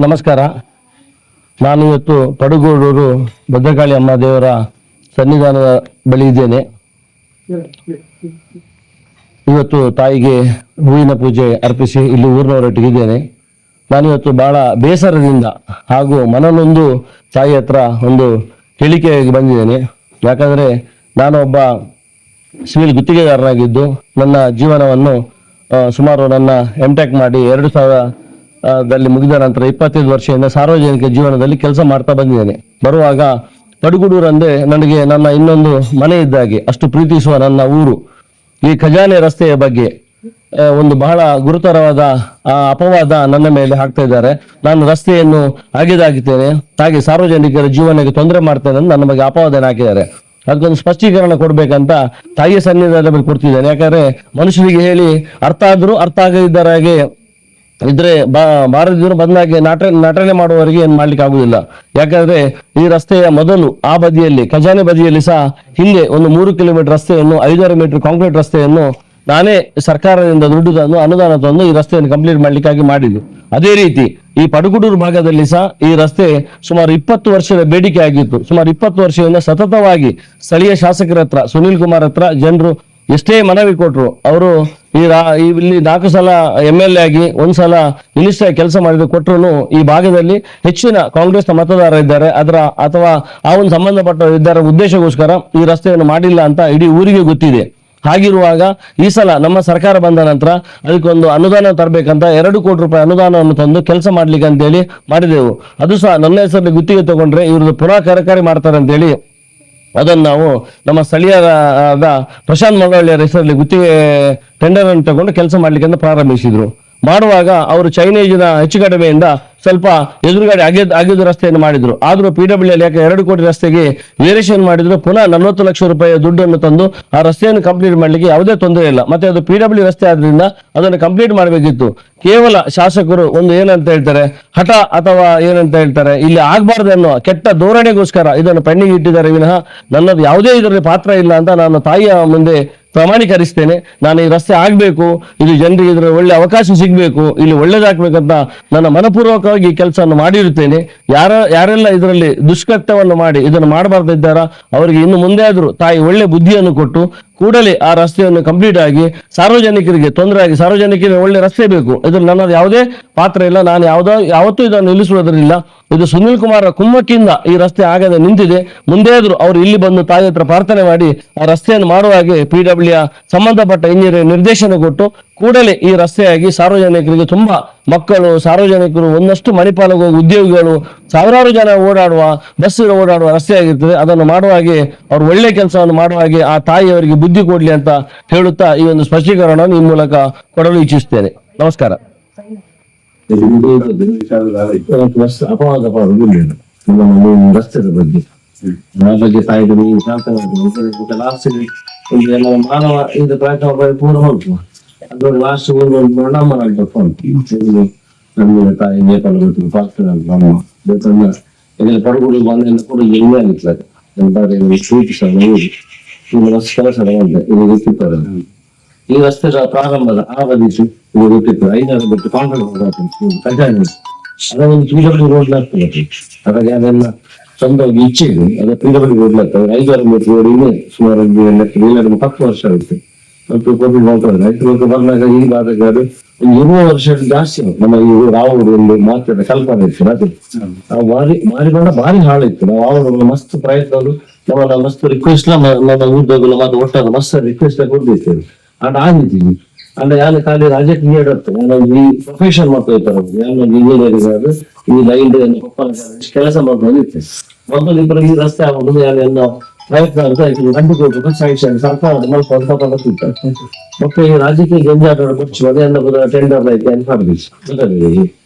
ನಮಸ್ಕಾರ. ನಾನು ಇವತ್ತು ಪಡುಗೋಡೂರು ಭದ್ರಕಾಳಿ ಅಮ್ಮ ದೇವರ ಸನ್ನಿಧಾನದ ಬಳಿ ಇದ್ದೇನೆ. ಇವತ್ತು ತಾಯಿಗೆ ಹೂವಿನ ಪೂಜೆ ಅರ್ಪಿಸಿ ಇಲ್ಲಿ ಊರಿನವರೊಟ್ಟಿಗಿದ್ದೇನೆ. ನಾನಿವತ್ತು ಬಹಳ ಬೇಸರದಿಂದ ಹಾಗೂ ಮನನೊಂದು ತಾಯಿ ಹತ್ರ ಒಂದು ಹೇಳಿಕೆಯಾಗಿ ಬಂದಿದ್ದೇನೆ. ಯಾಕಂದರೆ ನಾನೊಬ್ಬ ಸಿವಿಲ್ ಗುತ್ತಿಗೆದಾರನಾಗಿದ್ದು ನನ್ನ ಜೀವನವನ್ನು ಸುಮಾರು ನನ್ನ ಎಂಟೆಕ್ ಮಾಡಿ 2000ದಲ್ಲಿ ಮುಗಿದ ನಂತರ 25 ವರ್ಷದಿಂದ ಸಾರ್ವಜನಿಕ ಜೀವನದಲ್ಲಿ ಕೆಲಸ ಮಾಡ್ತಾ ಬಂದಿದ್ದೇನೆ. ಬರುವಾಗ ಪಡುಗುಡೂರು ಅಂದರೆ ನನಗೆ ನನ್ನ ಇನ್ನೊಂದು ಮನೆ ಇದ್ದಾಗೆ, ಅಷ್ಟು ಪ್ರೀತಿಸುವ ನನ್ನ ಊರು. ಈ ಖಜಾನೆ ರಸ್ತೆಯ ಬಗ್ಗೆ ಒಂದು ಬಹಳ ಗುರುತರವಾದ ಅಪವಾದ ನನ್ನ ಮೇಲೆ ಹಾಕ್ತಾ ಇದ್ದಾರೆ. ನಾನು ರಸ್ತೆಯನ್ನು ಅಗೆದಾಗಿದ್ದೇನೆ, ಹಾಗೆ ಸಾರ್ವಜನಿಕರ ಜೀವನಕ್ಕೆ ತೊಂದರೆ ಮಾಡ್ತೇನೆ ಅಂತ ನನ್ನ ಬಗ್ಗೆ ಅಪವಾದನ ಹಾಕಿದ್ದಾರೆ. ಅದಕ್ಕೊಂದು ಸ್ಪಷ್ಟೀಕರಣ ಕೊಡ್ಬೇಕಂತ ತಾಯಿಯ ಸನ್ನಿಧಾನದ ಮೇಲೆ ಕೊಡ್ತಿದ್ದೇನೆ. ಯಾಕಂದ್ರೆ ಮನುಷ್ಯರಿಗೆ ಹೇಳಿ ಅರ್ಥ ಆದ್ರೂ ಅರ್ಥ ಆಗದಿದ್ದರಾಗೆ ಇದ್ರೆ ಬಾರದಿದ್ರು ಬದಲಾಗಿ ನಟನೆ ಮಾಡುವವರಿಗೆ ಏನ್ ಮಾಡ್ಲಿಕ್ಕೆ ಆಗುದಿಲ್ಲ. ಯಾಕಂದ್ರೆ ಈ ರಸ್ತೆಯ ಮೊದಲು ಆ ಬದಿಯಲ್ಲಿ ಖಜಾನೆ ಬದಿಯಲ್ಲಿ ಸಹ ಹಿಂದೆ ಒಂದು 3 ಕಿಲೋಮೀಟರ್ ರಸ್ತೆಯನ್ನು 500 ಮೀಟರ್ ಕಾಂಕ್ರೀಟ್ ರಸ್ತೆಯನ್ನು ನಾನೇ ಸರ್ಕಾರದಿಂದ ದುಡ್ಡು ತಂದು ಅನುದಾನ ತಂದು ಈ ರಸ್ತೆಯನ್ನು ಕಂಪ್ಲೀಟ್ ಮಾಡ್ಲಿಕ್ಕಾಗಿ ಮಾಡಿದ್ದು. ಅದೇ ರೀತಿ ಈ ಪಡುಗುಡೂರು ಭಾಗದಲ್ಲಿ ಸಹ ಈ ರಸ್ತೆ ಸುಮಾರು 20 ವರ್ಷದ ಬೇಡಿಕೆ ಆಗಿತ್ತು. ಸುಮಾರು 20 ವರ್ಷದಿಂದ ಸತತವಾಗಿ ಸ್ಥಳೀಯ ಶಾಸಕರ ಹತ್ರ, ಸುನೀಲ್ ಕುಮಾರ್ ಹತ್ರ ಜನರು ಎಷ್ಟೇ ಮನವಿ ಕೊಟ್ರು, ಅವರು ಇಲ್ಲಿ 4 ಸಲ MLA ಆಗಿ 1 ಸಲ ಮಿನಿಸ್ಟರ್ ಕೆಲಸ ಮಾಡಿದ್ರು ಕೊಟ್ಟರು ಈ ಭಾಗದಲ್ಲಿ ಹೆಚ್ಚಿನ ಕಾಂಗ್ರೆಸ್ನ ಮತದಾರ ಇದ್ದಾರೆ, ಅಥವಾ ಆ ಒಂದು ಸಂಬಂಧಪಟ್ಟ ಇದ್ದಾರೆ ಉದ್ದೇಶಕ್ಕೋಸ್ಕರ ಈ ರಸ್ತೆಯನ್ನು ಮಾಡಿಲ್ಲ ಅಂತ ಇಡೀ ಊರಿಗೆ ಗೊತ್ತಿದೆ. ಹಾಗಿರುವಾಗ ಈ ಸಲ ನಮ್ಮ ಸರ್ಕಾರ ಬಂದ ನಂತರ ಅದಕ್ಕೊಂದು ಅನುದಾನ ತರಬೇಕಂತ 2 ಕೋಟಿ ರೂಪಾಯಿ ಅನುದಾನವನ್ನು ತಂದು ಕೆಲಸ ಮಾಡ್ಲಿಕ್ಕೆ ಅಂತೇಳಿ ಮಾಡಿದೆವು. ಅದು ಸಹ ನನ್ನ ಹೆಸರಲ್ಲಿ ಗುತ್ತಿಗೆ ತಗೊಂಡ್ರೆ ಇವ್ರದ್ದು ಪುನಃ ಕರಕಾರಿ ಮಾಡ್ತಾರೆ ಅಂತೇಳಿ ಅದನ್ನು ನಾವು ನಮ್ಮ ಸ್ಥಳೀಯರಾದ ಪ್ರಶಾಂತ್ ಮಳವಳ್ಳಿಯರ ಹೆಸರಲ್ಲಿ ಗುತ್ತಿಗೆ ಟೆಂಡರ್ ಅನ್ನು ತಗೊಂಡು ಕೆಲಸ ಮಾಡ್ಲಿಕ್ಕೆ ಅಂತ ಪ್ರಾರಂಭಿಸಿದ್ರು. ಮಾಡುವಾಗ ಅವರು ಚೈನೀಜಿನ ಹೆಚ್ಚು ಕಡಿಮೆಯಿಂದ ಸ್ವಲ್ಪ ಎದುರುಗಡೆ ಅಗೆದು ರಸ್ತೆಯನ್ನು ಮಾಡಿದ್ರು. ಆದ್ರೂ PWL ಯಾಕೆ 2 ಕೋಟಿ ರಸ್ತೆಗೆ ವೇರಿಯೇಷನ್ ಮಾಡಿದ್ರು, ಪುನಃ 40 ಲಕ್ಷ ರೂಪಾಯಿ ದುಡ್ಡನ್ನು ತಂದು ಆ ರಸ್ತೆಯನ್ನು ಕಂಪ್ಲೀಟ್ ಮಾಡ್ಲಿಕ್ಕೆ ಯಾವುದೇ ತೊಂದರೆ ಇಲ್ಲ. ಮತ್ತೆ ಅದು PW ರಸ್ತೆ ಆದ್ರಿಂದ ಅದನ್ನು ಕಂಪ್ಲೀಟ್ ಮಾಡಬೇಕಿತ್ತು. ಕೇವಲ ಶಾಸಕರು ಒಂದು ಏನಂತ ಹೇಳ್ತಾರೆ, ಹಠ ಅಥವಾ ಏನಂತ ಹೇಳ್ತಾರೆ, ಇಲ್ಲಿ ಆಗ್ಬಾರ್ದು ಅನ್ನೋ ಕೆಟ್ಟ ಧೋರಣೆಗೋಸ್ಕರ ಇದನ್ನು ಪೆಂಡಿಂಗ್ ಇಟ್ಟಿದ್ದಾರೆ ವಿನಃ ನನ್ನದು ಯಾವುದೇ ಇದರಲ್ಲಿ ಪಾತ್ರ ಇಲ್ಲ ಅಂತ ನಾನು ತಾಯಿಯ ಮುಂದೆ ಪ್ರಮಾಣೀಕರಿಸ್ತೇನೆ. ನಾನು ಈ ರಸ್ತೆ ಆಗ್ಬೇಕು, ಇದು ಜನರಿಗೆ ಇದರ ಒಳ್ಳೆ ಅವಕಾಶ ಸಿಗ್ಬೇಕು, ಇಲ್ಲಿ ಒಳ್ಳೇದಾಗ್ಬೇಕಂತ ನನ್ನ ಮನಪೂರ್ವಕವಾಗಿ ಈ ಕೆಲಸವನ್ನು ಮಾಡಿರುತ್ತೇನೆ. ಯಾರೆಲ್ಲ ಇದರಲ್ಲಿ ದುಷ್ಕೃತ್ಯವನ್ನು ಮಾಡಿ ಇದನ್ನು ಮಾಡಬಾರ್ದಿದ್ದಾರ ಅವರಿಗೆ ಇನ್ನು ಮುಂದೆ ಆದ್ರೂ ತಾಯಿ ಒಳ್ಳೆ ಬುದ್ಧಿಯನ್ನು ಕೊಟ್ಟು ಕೂಡಲೇ ಆ ರಸ್ತೆಯನ್ನು ಕಂಪ್ಲೀಟ್ ಆಗಿ ಸಾರ್ವಜನಿಕರಿಗೆ ತೊಂದರೆ ಆಗಿ ಸಾರ್ವಜನಿಕರಿಗೆ ಒಳ್ಳೆ ರಸ್ತೆ ಬೇಕು. ಇದ್ರಲ್ಲಿ ನನ್ನದು ಯಾವುದೇ ಪಾತ್ರ ಇಲ್ಲ. ನಾನು ಯಾವತ್ತೂ ಇದನ್ನು ನಿಲ್ಲಿಸುವುದರಿಲ್ಲ. ಇದು ಸುನಿಲ್ ಕುಮಾರ್ ಕುಮ್ಮಕ್ಕಿಂದ ಈ ರಸ್ತೆ ಆಗದೆ ನಿಂತಿದೆ. ಮುಂದೆ ಆದ್ರೂ ಅವರು ಇಲ್ಲಿ ಬಂದು ತಾಯಿ ಹತ್ರ ಪ್ರಾರ್ಥನೆ ಮಾಡಿ ಆ ರಸ್ತೆಯನ್ನು ಮಾಡುವ ಹಾಗೆ PW ಸಂಬಂಧಪಟ್ಟ ಇಂಜಿನಿಯರ್ ನಿರ್ದೇಶನ ಕೊಟ್ಟು ಕೂಡಲೇ ಈ ರಸ್ತೆಯಾಗಿ ಸಾರ್ವಜನಿಕರಿಗೆ ತುಂಬಾ ಮಕ್ಕಳು, ಸಾರ್ವಜನಿಕರು, ಒಂದಷ್ಟು ಮಣಿಪಾಲಕ ಉದ್ಯೋಗಿಗಳು, ಸಾವಿರಾರು ಜನ ಓಡಾಡುವ ಬಸ್ ಓಡಾಡುವ ರಸ್ತೆ ಆಗಿರ್ತದೆ. ಅದನ್ನು ಮಾಡುವ ಹಾಗೆ ಅವರು ಒಳ್ಳೆ ಕೆಲಸವನ್ನು ಮಾಡುವ ಹಾಗೆ ಆ ತಾಯಿಯವರಿಗೆ ಬುದ್ಧಿ ಕೊಡ್ಲಿ ಅಂತ ಹೇಳುತ್ತಾ ಈ ಒಂದು ಸ್ಪಷ್ಟೀಕರಣವನ್ನು ಈ ಮೂಲಕ ಕೊಡಲು ಇಚ್ಛಿಸುತ್ತೇನೆ. ನಮಸ್ಕಾರ. ರಸ್ತೆದ ಬಗ್ಗೆ ತಾಯಿಗೆ ಮಾನವ ಇಂದ ಪ್ರಯತ್ನ ಪೂರ್ಣ ಹೋಗ್ತು. ಅದು ಲಾಸ್ಟ್ ನಮಗೆ ತಾಯಿ ನೇಪಾಳ ಗೊತ್ತಿಲ್ಲ ಪಡುಗುಡಿ ಬಂದ ಕೂಡ ಎಣ್ಣೆ ಆಗಿರ್ತದೆ ಕೆಲಸ ಇದು ಗೊತ್ತಿರ್ತಾರೆ. ಈ ರಸ್ತೆ ಪ್ರಾರಂಭದ ಆವಧಿಸಿ ಇದು ಗೊತ್ತಿತ್ತು 500 ಬಿಟ್ಟು ಕಾಂಕ್ರೀಟ್ ಅದೊಂದು PW ರೋಡ್ ಆಗ್ತದೆ. ಹಾಗಾಗಿ ಅದೆಲ್ಲ ಸ್ವಂತವಾಗಿ ಇಚ್ಛೆ ಇದೆ. ಅದು PW ರೋಡ್ ಆಗ್ತದೆ. 500 ಮೀಟರ್ ರೋಡ್ ಇದೆ. ಸುಮಾರು 10 ವರ್ಷ ಆಗುತ್ತೆ. ಮತ್ತು ಕೋವಿಡ್ ರೈತರು ಬಂದಾಗ ಈ ಭಾಗಕ್ಕೆ ಅದು 20 ವರ್ಷ ಜಾಸ್ತಿ ನಮ್ಮ ಈ ರಾವೂರಲ್ಲಿ ಮಾತ್ರ ಕಲ್ಪನೆ ಇತ್ತು. ಅದು ನಾವು ಭಾರಿ ಹಾಳಿತ್ತು. ನಾವು ಅವರು ಮಸ್ತ್ ಪ್ರಯತ್ನ ನಮ್ಮ ಮಸ್ತ್ ರಿಕ್ವೆಸ್ಟ್ ನಮ್ಮ ಊರ್ದಾಗಲು ಮತ್ತೆ ಒಟ್ಟಾದ ಮಸ್ತ್ ರಿಕ್ವೆಸ್ಟ್ ಕೊಡ್ತಿರ್ತೇವೆ. ಅದು ಆಗಿದ್ದೀವಿ ಅಂದ್ರೆ ಯಾರು ಖಾಲಿ ರಾಜ್ಯಕ್ಕೆ ನೀಡುತ್ತೆ. ಈ ಪ್ರೊಫೆಷನ್ ಮಾಡ್ತಾ ಇರ್ತಾರೆ ಇಂಜಿನಿಯರಿಂಗ್ ಆದ್ರೆ ಈ ಲೈನ್ ಕೆಲಸ ಮಾಡ್ಕೊಂಡಿರ್ತೇವೆ. ಮೊದಲು ಇಬ್ಬರು ಈ ರಸ್ತೆ ಆಗೋದು ಯಾರೆಲ್ಲ ಪ್ರಯತ್ನ ಅಂತ 2 ಕೋಟಿ ರೂಪಾಯಿ ಸ್ಯಾಂಕ್ಷನ್ ಸರ್ಕಾರ ಮತ್ತೆ ಈ ರಾಜಕೀಯ ಜಂಜಾಟ ಮುಚ್ಚಿ ಅದೆಲ್ಲ ಟೆಂಡರ್ ಐತೆ ಅಂತ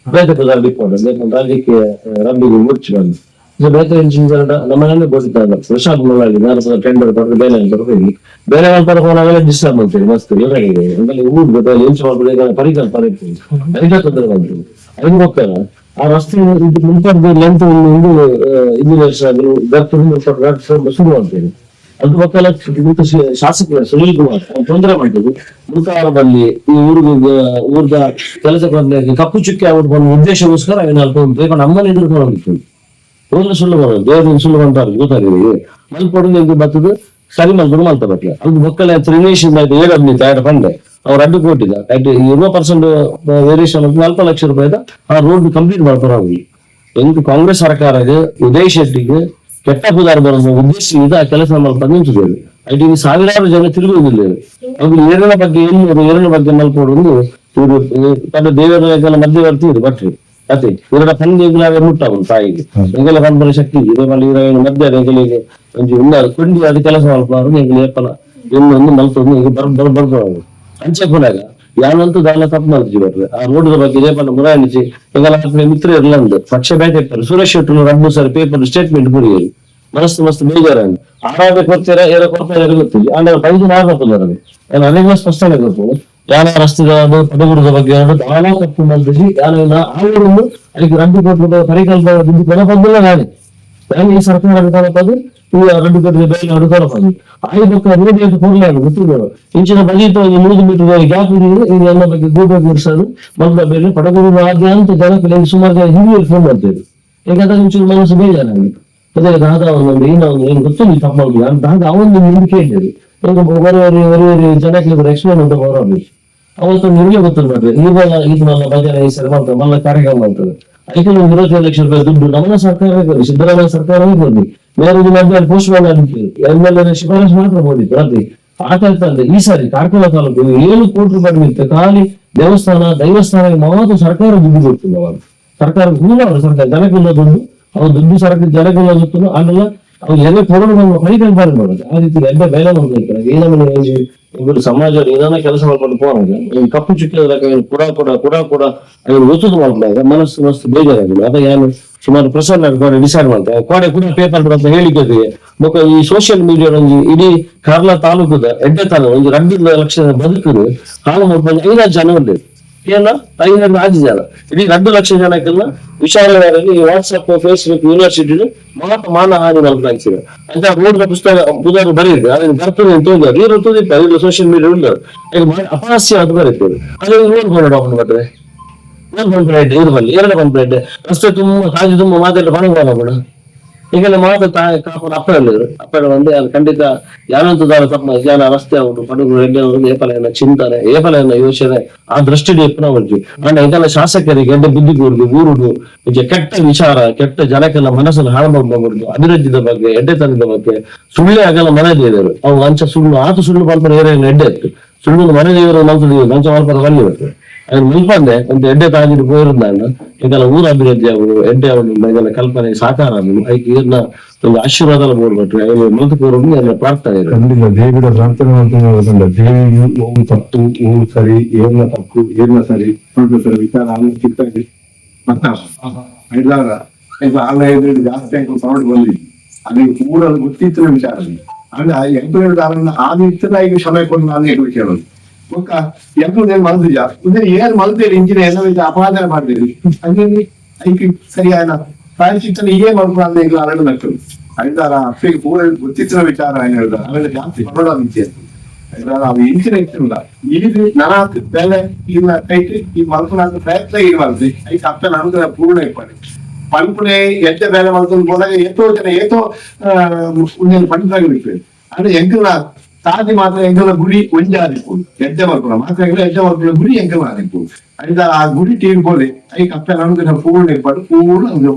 ರಾಜಕೀಯ ರಬ್ಬಿಗೆ ಮುಚ್ಚಿ ಬಂದು ಬೇರೆ ನಮ್ಮನೆಲ್ಲ ಬೋದಿದ್ದಾರೆ ಪ್ರಶಾಂತ್ ಮಳವಳ್ಳಿ ನಾನು ಟೆಂಡರ್ ಬರೆದು ಬೇರೆ ಹೋದಾಗಲೇ ಡಿಸ್ಟರ್ಬ್ ಮಾಡ್ತೇವೆ. ಮಸ್ತ್ ಊರ್ ಪರಿಕಲ್ಪನೆ ಇರ್ತೇವೆ. ಅದಕ್ಕೆ ಬಂದ್ರು ಅದಕ್ಕೆ ಹೋಗ್ತಾರೆ ಆ ರಸ್ತೆ ಮುಂತಾದ ಲೆಂತ್ ಇಂಜಿನಿಯರ್ಸ್ ಆಗಲು ಶುರು ಮಾಡ್ತೇನೆ. ಅದು ಮಕ್ಕಳ ಶಾಸಕ ಸುನೀಲ್ ಕುಮಾರ್ ಅವ್ರು ತೊಂದರೆ ಮಾಡಿದ್ರು ಮುಖಾರದಲ್ಲಿ ಈ ಊರ್ದ ಕೆಲಸಕ್ಕೆ ಬಂದ ಕಪ್ಪು ಚುಕ್ಕಿ ಆಗ್ಬಿಟ್ಟು ಬಂದ ಉದ್ದೇಶಕ್ಕೋಸ್ಕರ ಏನಾದ್ರು ಬೇಕು ನಮ್ಮಲ್ಲಿ ಎದುರ್ಕೊಂಡಿತ್ತು ಒಂದು ಸುಳ್ಳು ಬರೋದು ದೇವ್ರ ಸುಳ್ಳು ಬಂತಾರೆ ಗೊತ್ತಾಗಿದೆ ಮಲ್ಪೊಡು ಎಂದು ಬರ್ತದೆ ಸರಿ ಮಲ್ಪೊಡು ಮಲ್ತ ಬರ್ತದೆ ಅದು ಮಕ್ಕಳ ರಿಲೇಷನ್ ಆಯ್ತು ಏಳಲ್ಲಿ ತಯಾರು ಬಂದೆ ಅವ್ರು ಅಡ್ಡು ಕೊಟ್ಟಿದ್ದ 20% ವೇರಿಯೇಷನ್ 4 ಲಕ್ಷ ರೂಪಾಯಿದ ಆ ರೋಡ್ ಕಂಪ್ಲೀಟ್ ಮಾಡ್ತಾರೆ ಅವ್ರಿಗೆ ಹೆಂಗ್ ಕಾಂಗ್ರೆಸ್ ಸರ್ಕಾರಕ್ಕೆ ಉದಯ್ ಶೆಟ್ಟಿಗೆ ಕೆಟ್ಟ ಪುದಾರ ಬರೋ ಉದ್ದೇಶದಿಂದ ಆ ಕೆಲಸ ಮಾಡ್ತಾ ನಿಂತಿದ್ದೇವೆ ಐಟಿ ಸಾವಿರಾರು ಜನ ತಿರುಗುವುದಿಲ್ಲ ಅವ್ರಿಗೆ ನೀರಿನ ಬಗ್ಗೆ ನೀರಿನ ಬಗ್ಗೆ ಮಲ್ಪೊಡು ಇವರು ತನ್ನ ದೇವರ ಮಧ್ಯವರ್ತಿ ಇದು ಬಟ್ರಿ ಅದೇ ಇವರ ಪಂದ್ಯ ಮುಟ್ಟಾವು ತಾಯಿಗೆ ಎಂಗೆಲ್ಲ ಪಂಪನ ಶಕ್ತಿ ಇದೆ ಮಧ್ಯ ಎಂಗಳಿಗೆ ಒಂದು ಕೊಂಡಿ ಅದು ಕೆಲಸ ಮಾಡ್ಬಾರ್ದು ಎಂಗೆ ಏಪಲ ಇನ್ನೊಂದು ಮಲ್ತೊಂದು ಬರ್ಬೋದು ಅಂಚೆ ಕೊನಾಗ ಯಾನಂತೂ ದಾನ ತಪ್ಪು ಮಾಡ್ತೀವಿ ಬರ್ರಿ ಆ ರೋಡ್ ಬಗ್ಗೆ ರೇಪಲ್ಲ ಮುರಾಣಿಸಿ ಎಂಗೆಲ್ಲ ಮಿತ್ರ ಇರ್ಲಂದು ಪಕ್ಷ ಬ್ಯಾಟ್ ಇರ್ತಾರೆ ಸುರೇಶ್ ಶೆಟ್ಟಿ 2 ಪೇಪರ್ ಸ್ಟೇಟ್ಮೆಂಟ್ ಕೊಡಿಯರು ಮನಸ್ಸು ಬೇಜಾರ ಆಡಾಡ್ಬೇಕು ಬರ್ತೀರಾ ಏನೋ ಕೊಡ್ತಾರೆ ಗೊತ್ತಿಲ್ಲ ಆಮೇಲೆ 5 ಆಡ್ಬೇಕು ನಾನು ಅನೇಕ ಸ್ಪಷ್ಟನೆ ಗೊತ್ತು ಯಾನ ರಸ್ತೆದ ಪದಗುರದ ಬಗ್ಗೆ ದಾನ ತಪ್ಪು ಮಾಡಿಸಿ ಯಾನ ಆಳೂರನ್ನು ಅದಕ್ಕೆ 2 ಕೋಟಿ ರೂಪಾಯಿ ಪರಿಕಲ್ಪನೆ ದುಡ್ಡು ಕೊಡಬಂದಿಲ್ಲ ನಾನು ಈ ಸರ್ಕಾರ ಕೊಡಬಾರ್ದು ಈ 2 ಕೋಟಿ ರೂಪಾಯಿ ಅವರು ಕೊಡಬಾರ್ದು ಆಯ್ತು ರೋಡ್ ಎಷ್ಟು ಕೊಡಲಾಗ ಗೊತ್ತಿಲ್ಲ ಇಂಚಿನ ಬಜೆಟ್ 3 ಮೀಟರ್ ಗ್ಯಾಪ್ ಇದೆ ಇದು ಎಲ್ಲ ಬಗ್ಗೆ ಗೋಬೆ ಗುಡಿಸೋದು ಮೊದಲ ಬೇರೆ ಪಡಗುರು ಆದ್ಯ ಅಂತ ಜನಕ್ಕೆ ಸುಮಾರು ಜನ ಹಿರಿಯರು ಫೋನ್ ಮಾಡ್ತೇವೆ ಯಾಕಂದ್ರೆ ಇಂಚಿನ ಮನಸ್ಸು ಬೇಜಾರಾಗಿ ಅದೇ ದಾದ ಅವನೊಂದು ಏನು ಗೊತ್ತಿಲ್ಲ ತಪ್ಪು ಮಾಡುದು ದಾದ ಅವನು ನಂಬಿಕೆ ಇದ್ದೇವೆ ಒರವರಿ ಜನಕ್ಕೆ ಎಕ್ಸ್ಪ್ಲೇನ್ ಅಂತ ಬರೋದು ಅವತ್ತು ನಿಮಗೆ ಗೊತ್ತಿಲ್ಲ ಮಾಡ್ರಿ ಇವಾಗ ಇದು ನನ್ನ ಭಜನೆ ಈ ಸರಿ ಮಾಡ್ತಾರೆ ಮಲ್ಲ ಕಾರ್ಯಕ್ರಮ ಮಾಡ್ತಾರೆ ಅದಕ್ಕೆ 25 ಲಕ್ಷ ರೂಪಾಯಿ ದುಡ್ಡು ನಮ್ಮ ಸರ್ಕಾರವೇ ಸಿದ್ದರಾಮಯ್ಯ ಸರ್ಕಾರವೇ ಕೊಡ್ಲಿ ಬೇರೆ ದಿನ ಪೋಸ್ಟ್ ಮ್ಯಾನ್ ಆಗಿತ್ತು MLA ಶಿಫಾರಸು ಮಾತ್ರ ಮಾಡಿತ್ತು ಅದೇ ಆಗ್ತಾ ಇರ್ತದೆ ಈ ಸಾರಿ ಕಾರ್ಕಳ ತಾಲೂಕು 7 ಕೋಟಿ ರೂಪಾಯಿ ನಿಂತೆ ಖಾಲಿ ದೇವಸ್ಥಾನ ದೈವಸ್ಥಾನಕ್ಕೆ ಮಾತ್ರ ಸರ್ಕಾರ ದುಡ್ಡು ಕೊಡ್ತಿಲ್ಲ ಅವರು ಸರ್ಕಾರ ಅವರು ಸರ್ಕಾರ ಜನಕ್ಕಿಲ್ಲ ದುಡ್ಡು ಅವ್ರು ದುಡ್ಡು ಸರ್ಕಾರ ಜನಕ್ಕಿಲ್ಲ ಗೊತ್ತು ಆಗಲ್ಲ ಅವ್ರು ಎದೆ ಕೊಡೋದು ನಮ್ಮ ಪರಿಕಲ್ಪನೆ ಮಾಡೋದು ಆ ರೀತಿ ಎಡ್ಡೆ ಬೇಲೆ ಮಾಡ್ಕೊಳ್ತಾರೆ ಏನೋ ಇವರು ಸಮಾಜ ಏನಾನ ಕೆಲಸ ಮಾಡ್ಕೊಂಡು ಹೋದಾಗ ಕಪ್ಪು ಚುಕ್ಕಿದ ಕೂಡ ಒತ್ತುದು ಮಾಡ್ದಾಗ ಮನಸ್ಸು ಬೇಜಾರಾಗಿದೆ ಅದ ಏನು ಸುಮಾರು ಪ್ರಸನ್ನ ಡಿಸೈಡ್ ಮಾಡ್ತಾರೆ ಕೋಡೆ ಕೂಡ ಪೇಪರ್ ಅಂತ ಹೇಳಿಕೆ ಮಕ್ಕ ಈ ಸೋಷಿಯಲ್ ಮೀಡಿಯಾ ಇಡೀ ಕಾರ್ಲ ತಾಲೂಕದ ಎಡ್ಡೆ ತಾಲೂಕು 2 ಲಕ್ಷ ಬದುಕರು ಹಾಳು ಮಾಡ್ಕೊಂಡು 5 ಜನ ಉಂಟು ಏನ 5 ಜನ ಇಡೀ 2 ಲಕ್ಷ ಜನಕ್ಕೆಲ್ಲ ವಿಚಾರಗಳಲ್ಲಿ ವಾಟ್ಸ್ಆಪ್ ಫೇಸ್ಬುಕ್ ಯೂನಿವರ್ಸಿಟಿ ಮಾನಹಾನಿ ಮಲ್ಪಾಯಿಸಿದೆ ಅಂತ ರೋಡ್ ಪುಸ್ತಕ ಪುದಾರು ಬರೀದೆ ಅದನ್ನ ಬರ್ತದೆ ಅಂತ ಹೋಗಿ ನೀರು ತುದಿಪ್ಪ ಸೋಷಿಯಲ್ ಮೀಡಿಯಾ ಉಂಟು ಅಪಹಾಸ್ಯ ಅದು ಬರೀತೇವೆ ಅದೇ ನೋಡ್ಕೊಂಡು ಡಾಕ್ಟರ್ ಬಟ್ರೆ ಕಂಪ್ಲೇಂಟ್ ಇರುವಲ್ಲಿ 2 ಕಂಪ್ಲೇಂಟ್ ರಸ್ತೆ ತುಂಬಾ ಕಾಜು ತುಂಬಾ ಮಾತಾಡಿ ಬಣಗೋಣ ಕೂಡ ಈಗೆಲ್ಲ ಮಾತು ಕಾಪು ಅಪ್ಪಳ ಬಂದು ಅದು ಖಂಡಿತ ಯಾನಂತೂ ತಪ್ಪ ಯಾನ ರಸ್ತೆ ಅವರು ಪಡುಗರು ಎಡ್ಡೆ ಏಪಲೆಯನ್ನ ಚಿಂತನೆ ಏಪಲೆಯನ್ನ ಯೋಚನೆ ಆ ದೃಷ್ಟಿ ಉಂಟು ಅಂದ್ರೆ ಇದೆಲ್ಲ ಶಾಸಕರಿಗೆ ಎಡ್ಡೆ ಬುದ್ಧಿ ಕೊಡುದು ಊರುಡು ಈಗ ಕೆಟ್ಟ ವಿಚಾರ ಕೆಟ್ಟ ಜನಕ್ಕೆಲ್ಲ ಮನಸ್ಸನ್ನು ಹಾಳು ಮಾಡಬಹುದು ಅಭಿವೃದ್ಧಿದ ಬಗ್ಗೆ ಎಡ್ಡೆತನದ ಬಗ್ಗೆ ಸುಳ್ಳೆ ಆಗಲ್ಲ ಮನೆ ದೇವರು ಅವು ಅಂಚ ಸುಳ್ಳು ಆತು ಸುಳ್ಳು ಮಲ್ಪನ ಏರಿಯಲ್ಲಿ ಎಡ್ಡೆ ಇತ್ತು ಸುಳ್ಳು ಮನೆ ದೇವರು ಮಲ್ಪದ ಮಂಚ ಮಲ್ಪನ ಬರಲಿಬೇಕು ಅದ್ರ ಮುಲ್ಪಂದೆ ಒಂದು ಎಡ್ಡೆ ತಾಗಿದ್ದು ಹೋಗಿರುತ್ತಾನ ಈಗೆಲ್ಲ ಊರ ಅಭಿವೃದ್ಧಿ ಅವರು ಎಡ್ಡೆ ಅವರು ಇದೆಲ್ಲ ಕಲ್ಪನೆ ಸಾಕಾರ ಆಗಲು ಅದಕ್ಕೆ ಇದನ್ನ ಒಂದು ಆಶೀರ್ವಾದ ಬೋರ್ಬಿಟ್ರೆ ಮಲ್ತು ಕೂರೋದು ಎಲ್ಲ ಪ್ರಾರ್ಥನೆ ಇದೆ ಖಂಡಿತ ದೇವಿಯ ಪ್ರಾರ್ಥನೆ ಮಾಡ್ಕೊಂಡು ದೇವಿಗೆ ಓವು ತಪ್ಪು ಓವು ಸರಿ ಏನ ತಪ್ಪು ಏನ ಸರಿ ಸರಿ ವಿಚಾರ ಚಿಂತಾಗಿ ಐದಾರ ಆನ್ಲೈನ್ ಜಾಸ್ತಿ ಸೌಂಡ್ ಬಂದಿದೆ ಅದಕ್ಕೆ ಊರಲ್ಲಿ ಗೊತ್ತಿತ್ತು ವಿಚಾರ ಅಂದ್ರೆ ಎಂಟು ಆ ನಿಟ್ಟಿನಾಗಿ ಕ್ಷಮೆ ಕೊಟ್ಟು ನಾನು ಹೇಳಿ ಕೇಳೋದು ಒಕ್ಕ ಎಂಟು ಮಲ್ದಿದ್ಯಾ ಏನ್ ಮಲ್ತೀರಿ ಇಂಜಿನ ಎಲ್ಲ ಅಪರಾಧ ಮಾಡ್ತೀರಿ ಹಂಗಾಗಿ ಐಕಿ ಸರಿಯಾದ ಪ್ರಾಯಶ್ಚಿತ್ತನ ಹೀಗೆ ಮಾಡ್ಕೊಂಡು ಈಗ ಅರಳು ನಟ್ಟು ಐದಾರ ಅಪ್ಪಿಗೆ ಪೂರ ಗೊತ್ತಿತ್ತಿನ ವಿಚಾರ ಏನ್ ಹೇಳ್ದ ಅವೆಲ್ಲ ಜಾಸ್ತಿ ಬರೋಣ ವಿದ್ಯೆ ಐದಾರ ಅವು ಇಂಚಿನ ಇತ್ತಿಲ್ಲ ಇದು ನಾನಾತ್ ಬೆಲೆ ಇಲ್ಲ ಕೈಟಿ ಈ ಮಲ್ಪನಾದ ಪ್ರಯತ್ನ ಈಗ ಮಾಡ್ತಿ ಐಕ್ ಅಪ್ಪ ನನಗೆ ಪೂರ್ಣ ಇಪ್ಪಾಡಿ ಪಂಪುಣೆ ಎಡ್ಡೆ ಬೇಲೆ ಮಲ್ಕೊಂಡು ಹೋದಾಗ ಏತೋ ಜನ ಏತೋ ಪಂಚಾಗಿ ಬಿಡ್ತೇವೆ ಅಂದ್ರೆ ಎಂಕಲ್ನ ತಾದಿ ಮಾತ್ರ ಎಂಕಲ್ನ ಗುಡಿ ಒಂಜೆ ಆದಿಪ್ಪು ಎಡ್ಡೆ ಮಲ್ಪುಣ ಮಾತ್ರ ಎಡ್ಡೆ ಮಲ್ಪುಣ ಗುಡಿ ಎಂಕಲ್ ಆದಿಪ್ಪು ಐದ ಆ ಗುಡಿ ತೀರ್ ಬೋದೆ ಐಕ್ ಅಪ್ಪ ನನಗೆ ಪೂರ್ಣ ಇಪ್ಪಾಡು ಪೂರ್ಣ ನಮ್ಗೆ